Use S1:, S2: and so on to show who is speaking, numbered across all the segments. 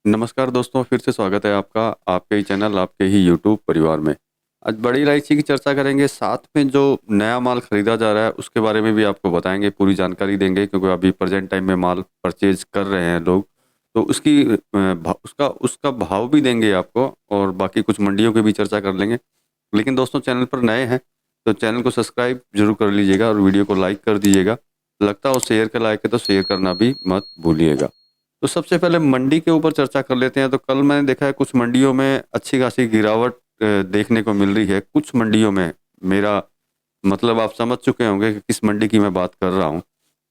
S1: नमस्कार दोस्तों, फिर से स्वागत है आपका आपके ही चैनल, आपके ही यूट्यूब परिवार में। आज बड़ी इलायची की चर्चा करेंगे, साथ में जो नया माल खरीदा जा रहा है उसके बारे में भी आपको बताएंगे, पूरी जानकारी देंगे क्योंकि अभी प्रेजेंट टाइम में माल परचेज कर रहे हैं लोग। तो उसकी उसका उसका भाव भी देंगे आपको, और बाकी कुछ मंडियों की भी चर्चा कर लेंगे। लेकिन दोस्तों, चैनल पर नए हैं तो चैनल को सब्सक्राइब जरूर कर लीजिएगा और वीडियो को लाइक कर दीजिएगा। लगता हो शेयर के लायक है तो शेयर करना भी मत भूलिएगा। तो सबसे पहले मंडी के ऊपर चर्चा कर लेते हैं। तो कल मैंने देखा है कुछ मंडियों में अच्छी खासी गिरावट देखने को मिल रही है। कुछ मंडियों में, मेरा मतलब आप समझ चुके होंगे कि किस मंडी की मैं बात कर रहा हूँ।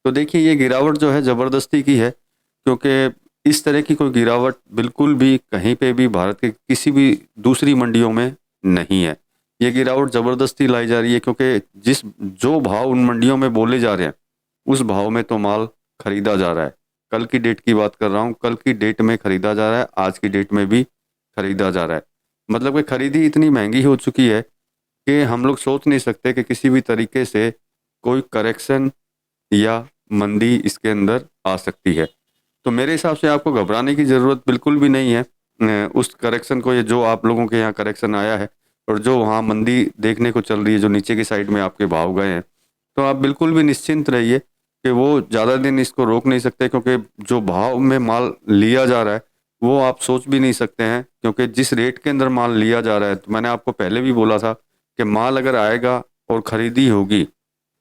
S1: तो देखिए, ये गिरावट जो है ज़बरदस्ती की है, क्योंकि इस तरह की कोई गिरावट बिल्कुल भी कहीं पे भी भारत के किसी भी दूसरी मंडियों में नहीं है। ये गिरावट ज़बरदस्ती लाई जा रही है क्योंकि जिस जो भाव उन मंडियों में बोले जा रहे हैं उस भाव में तो माल खरीदा जा रहा है। कल की डेट की बात कर रहा हूँ, कल की डेट में खरीदा जा रहा है, आज की डेट में भी खरीदा जा रहा है। मतलब कि खरीदी इतनी महंगी हो चुकी है कि हम लोग सोच नहीं सकते कि किसी भी तरीके से कोई करेक्शन या मंदी इसके अंदर आ सकती है। तो मेरे हिसाब से आपको घबराने की ज़रूरत बिल्कुल भी नहीं है। उस करेक्शन को, ये जो आप लोगों के यहाँ करेक्शन आया है और जो वहाँ मंदी देखने को चल रही है, जो नीचे की साइड में आपके भाव गए हैं, तो आप बिल्कुल भी निश्चिंत रहिए कि वो ज़्यादा दिन इसको रोक नहीं सकते, क्योंकि जो भाव में माल लिया जा रहा है वो आप सोच भी नहीं सकते हैं। क्योंकि जिस रेट के अंदर माल लिया जा रहा है, तो मैंने आपको पहले भी बोला था कि माल अगर आएगा और ख़रीदी होगी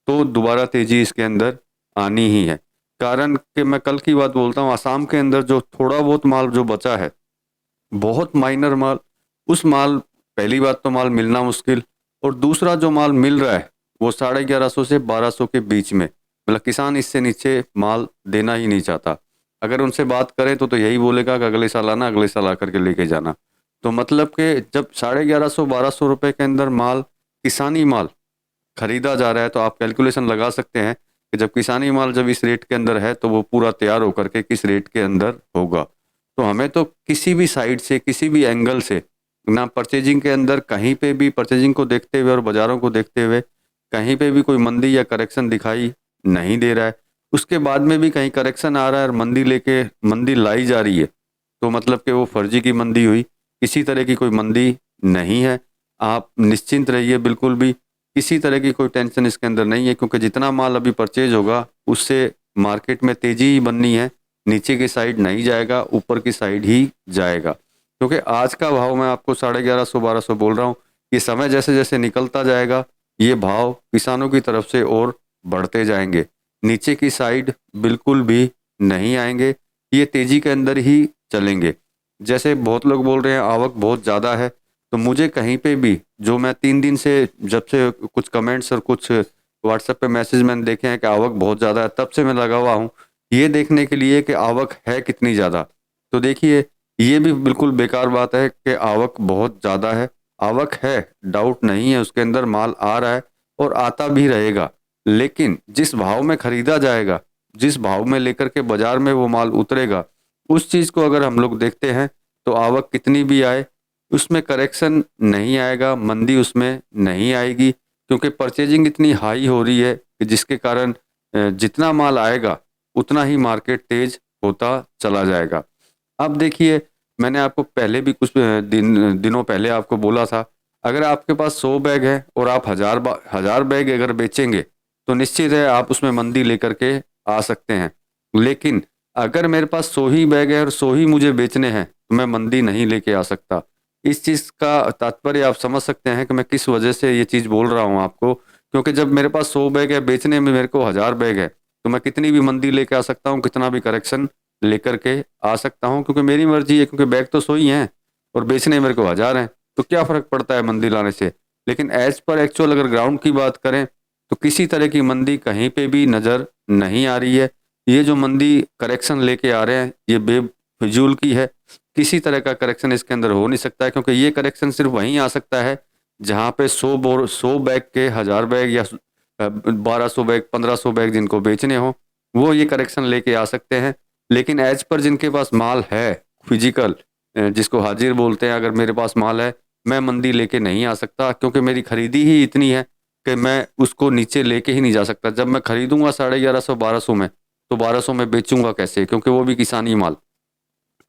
S1: तो दोबारा तेज़ी इसके अंदर आनी ही है। कारण कि मैं कल की बात बोलता हूँ, आसाम के अंदर जो थोड़ा बहुत माल जो बचा है, बहुत माइनर माल, उस माल, पहली बात तो माल मिलना मुश्किल, और दूसरा जो माल मिल रहा है वो 1150 से 1200 के बीच में। मतलब किसान इससे नीचे माल देना ही नहीं चाहता। अगर उनसे बात करें तो यही बोलेगा कि अगले साल आना, अगले साल आकर के लेके जाना। तो मतलब कि जब 1150-1200 रुपये के अंदर माल, किसानी माल खरीदा जा रहा है, तो आप कैलकुलेशन लगा सकते हैं कि जब किसानी माल जब इस रेट के अंदर है तो वो पूरा तैयार होकर के किस रेट के अंदर होगा। तो हमें तो किसी भी साइड से, किसी भी एंगल से ना, परचेजिंग के अंदर कहीं पे भी, परचेजिंग को देखते हुए और बाज़ारों को देखते हुए कहीं पे भी कोई मंदी या करेक्शन दिखाई नहीं दे रहा है। उसके बाद में भी कहीं करेक्शन आ रहा है और मंदी लेके मंदी लाई जा रही है, तो मतलब कि वो फर्जी की मंदी हुई, किसी तरह की कोई मंदी नहीं है। आप निश्चिंत रहिए, बिल्कुल भी किसी तरह की कोई टेंशन इसके अंदर नहीं है, क्योंकि जितना माल अभी परचेज होगा उससे मार्केट में तेज़ी ही बननी है। नीचे की साइड नहीं जाएगा, ऊपर की साइड ही जाएगा। क्योंकि आज का भाव मैं आपको 1150-1200 बोल रहा हूँ, ये समय जैसे जैसे निकलता जाएगा ये भाव किसानों की तरफ से और बढ़ते जाएंगे। नीचे की साइड बिल्कुल भी नहीं आएंगे, ये तेज़ी के अंदर ही चलेंगे। जैसे बहुत लोग बोल रहे हैं आवक बहुत ज़्यादा है, तो मुझे कहीं पे भी, जो मैं 3 दिन से, जब से कुछ कमेंट्स और कुछ व्हाट्सएप पे मैसेज मैंने देखे हैं कि आवक बहुत ज़्यादा है, तब से मैं लगा हुआ हूँ ये देखने के लिए कि आवक है कितनी ज़्यादा। तो देखिए, ये भी बिल्कुल बेकार बात है कि आवक बहुत ज़्यादा है। आवक है, डाउट नहीं है, उसके अंदर माल आ रहा है और आता भी रहेगा। लेकिन जिस भाव में खरीदा जाएगा, जिस भाव में लेकर के बाजार में वो माल उतरेगा, उस चीज़ को अगर हम लोग देखते हैं तो आवक कितनी भी आए उसमें करेक्शन नहीं आएगा, मंदी उसमें नहीं आएगी, क्योंकि परचेजिंग इतनी हाई हो रही है कि जिसके कारण जितना माल आएगा उतना ही मार्केट तेज होता चला जाएगा। अब देखिए, मैंने आपको पहले भी कुछ दिनों पहले आपको बोला था, अगर आपके पास 100 बैग है और आप 1000 बैग अगर बेचेंगे तो निश्चित है आप उसमें मंदी लेकर के आ सकते हैं। लेकिन अगर मेरे पास 100 ही बैग है और 100 ही मुझे बेचने हैं तो मैं मंदी नहीं लेके आ सकता। इस चीज़ का तात्पर्य आप समझ सकते हैं कि मैं किस वजह से ये चीज़ बोल रहा हूँ आपको। क्योंकि जब मेरे पास 100 बैग है, बेचने में मेरे को 1000 बैग है, तो मैं कितनी भी मंदी लेके आ सकता हूँ, कितना भी करेक्शन लेकर के आ सकता हूँ, क्योंकि मेरी मर्जी है। क्योंकि बैग तो 100 ही हैं और बेचने मेरे को 1000 हैं, तो क्या फ़र्क पड़ता है मंदी लाने से। लेकिन एज पर एक्चुअल अगर ग्राउंड की बात करें तो किसी तरह की मंदी कहीं पे भी नज़र नहीं आ रही है। ये जो मंदी करेक्शन लेके आ रहे हैं ये बेफिजूल की है। किसी तरह का करेक्शन इसके अंदर हो नहीं सकता है, क्योंकि ये करेक्शन सिर्फ वहीं आ सकता है जहाँ पे 100 बैग के 1000 बैग, या 1200 बैग, 1500 बैग जिनको बेचने हो, वो ये करेक्शन लेके आ सकते हैं। लेकिन एज पर जिनके पास माल है फिजिकल, जिसको हाजिर बोलते हैं, अगर मेरे पास माल है, मैं मंदी लेके नहीं आ सकता, क्योंकि मेरी खरीदी ही इतनी है कि मैं उसको नीचे लेके ही नहीं जा सकता। जब मैं खरीदूंगा 1150-1200 में, तो 1200 में बेचूंगा कैसे, क्योंकि वो भी किसानी माल।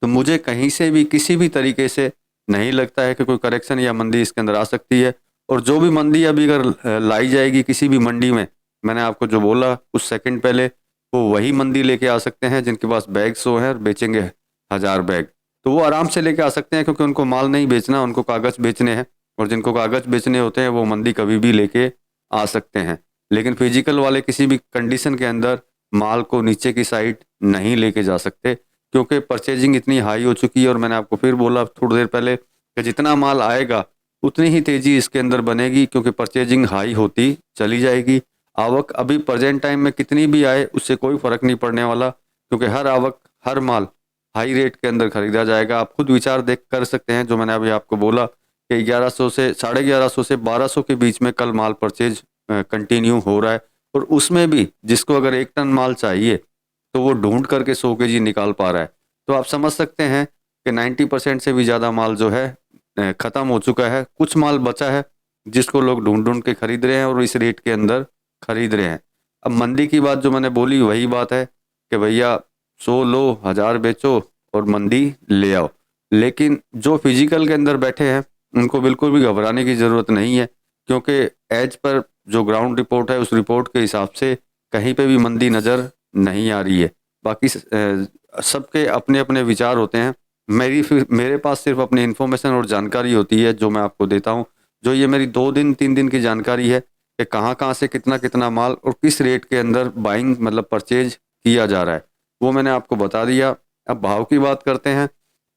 S1: तो मुझे कहीं से भी किसी भी तरीके से नहीं लगता है कि कोई करेक्शन या मंदी इसके अंदर आ सकती है। और जो भी मंदी अभी अगर लाई जाएगी किसी भी मंडी में, मैंने आपको जो बोला कुछ सेकंड पहले, वो वही मंदी लेके आ सकते हैं जिनके पास बैग 100 है और बेचेंगे 1000 बैग। तो वो आराम से लेके आ सकते हैं क्योंकि उनको माल नहीं बेचना, उनको कागज बेचने हैं। और जिनको कागज बेचने होते हैं वो मंदी कभी भी लेके आ सकते हैं। लेकिन फिजिकल वाले किसी भी कंडीशन के अंदर माल को नीचे की साइड नहीं लेके जा सकते, क्योंकि परचेजिंग इतनी हाई हो चुकी है। और मैंने आपको फिर बोला थोड़ी देर पहले कि जितना माल आएगा उतनी ही तेजी इसके अंदर बनेगी, क्योंकि परचेजिंग हाई होती चली जाएगी। आवक अभी प्रेजेंट टाइम में कितनी भी आए उससे कोई फर्क नहीं पड़ने वाला, क्योंकि हर आवक हर माल हाई रेट के अंदर खरीदा जाएगा। आप खुद विचार देख कर सकते हैं, जो मैंने अभी आपको बोला कि 1100 से 1150 से 1200 के बीच में कल माल परचेज कंटिन्यू हो रहा है। और उसमें भी जिसको अगर 1 टन माल चाहिए तो वो ढूंढ करके 100 kg निकाल पा रहा है। तो आप समझ सकते हैं कि 90% से भी ज़्यादा माल जो है ख़त्म हो चुका है। कुछ माल बचा है जिसको लोग ढूंढ ढूंढ के खरीद रहे हैं और इस रेट के अंदर खरीद रहे हैं। अब मंदी की बात जो मैंने बोली वही बात है कि भैया 100 लो 1000 बेचो और मंदी ले आओ। लेकिन जो फिजिकल के अंदर बैठे हैं उनको बिल्कुल भी घबराने की ज़रूरत नहीं है, क्योंकि एज पर जो ग्राउंड रिपोर्ट है उस रिपोर्ट के हिसाब से कहीं पे भी मंदी नज़र नहीं आ रही है। बाकी सबके अपने अपने विचार होते हैं। मेरे पास सिर्फ अपनी इन्फॉर्मेशन और जानकारी होती है जो मैं आपको देता हूँ। जो ये मेरी 2 दिन 3 दिन की जानकारी है कि कहाँ कहाँ से कितना कितना माल और किस रेट के अंदर बाइंग मतलब परचेज किया जा रहा है, वो मैंने आपको बता दिया। अब भाव की बात करते हैं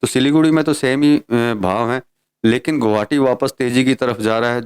S1: तो सिलीगुड़ी में तो सेम ही भाव है, लेकिन गुवाहाटी वापस तेज़ी की तरफ जा रहा है।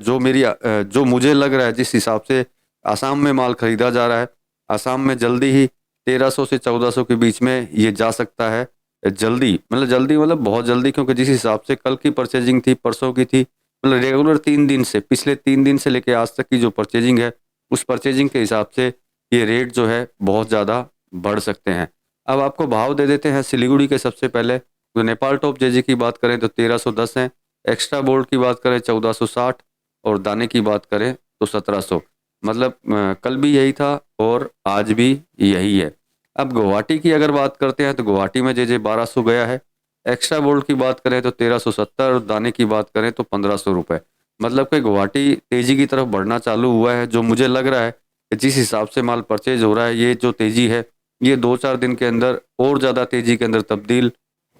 S1: जो मुझे लग रहा है जिस हिसाब से आसाम में माल खरीदा जा रहा है, आसाम में जल्दी ही 1300 से 1400 के बीच में ये जा सकता है। जल्दी मतलब बहुत जल्दी, क्योंकि जिस हिसाब से कल की परचेजिंग थी परसों की थी, मतलब रेगुलर 3 दिन से पिछले 3 दिन से लेके आज तक की जो परचेजिंग है उस परचेजिंग के हिसाब से ये रेट जो है बहुत ज़्यादा बढ़ सकते हैं। अब आपको भाव दे देते हैं सिलीगुड़ी के। सबसे पहले तो नेपाल टॉप जेजे की बात करें तो 1310 है, एक्स्ट्रा बोल्ट की बात करें 1460 और दाने की बात करें तो 1700। मतलब कल भी यही था और आज भी यही है। अब गुवाहाटी की अगर बात करते हैं तो गुवाहाटी में जेजे 1200 गया है, एक्स्ट्रा बोल्ट की बात करें तो 1370 और दाने की बात करें तो 1500 रुपये। मतलब कि गुवाहाटी तेज़ी की तरफ बढ़ना चालू हुआ है। जो मुझे लग रहा है कि जिस हिसाब से माल परचेज हो रहा है, ये जो तेज़ी है ये 2-4 दिन के अंदर और ज़्यादा तेज़ी के अंदर तब्दील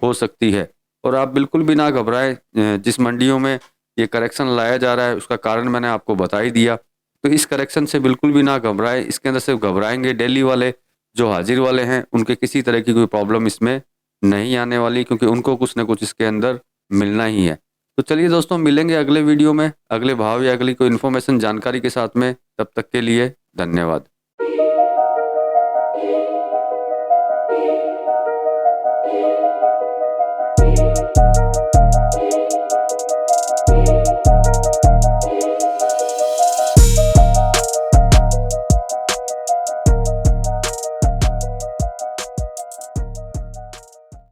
S1: हो सकती है। और आप बिल्कुल भी ना घबराएं। जिस मंडियों में ये करेक्शन लाया जा रहा है उसका कारण मैंने आपको बता ही दिया। तो इस करेक्शन से बिल्कुल भी ना घबराएं। इसके अंदर सिर्फ घबराएंगे दिल्ली वाले जो हाजिर वाले हैं, उनके किसी तरह की कोई प्रॉब्लम इसमें नहीं आने वाली, क्योंकि उनको कुछ ना कुछ इसके अंदर मिलना ही है। तो चलिए दोस्तों, मिलेंगे अगले वीडियो में अगले भाव या अगली कोई इन्फॉर्मेशन जानकारी के साथ में। तब तक के लिए धन्यवाद।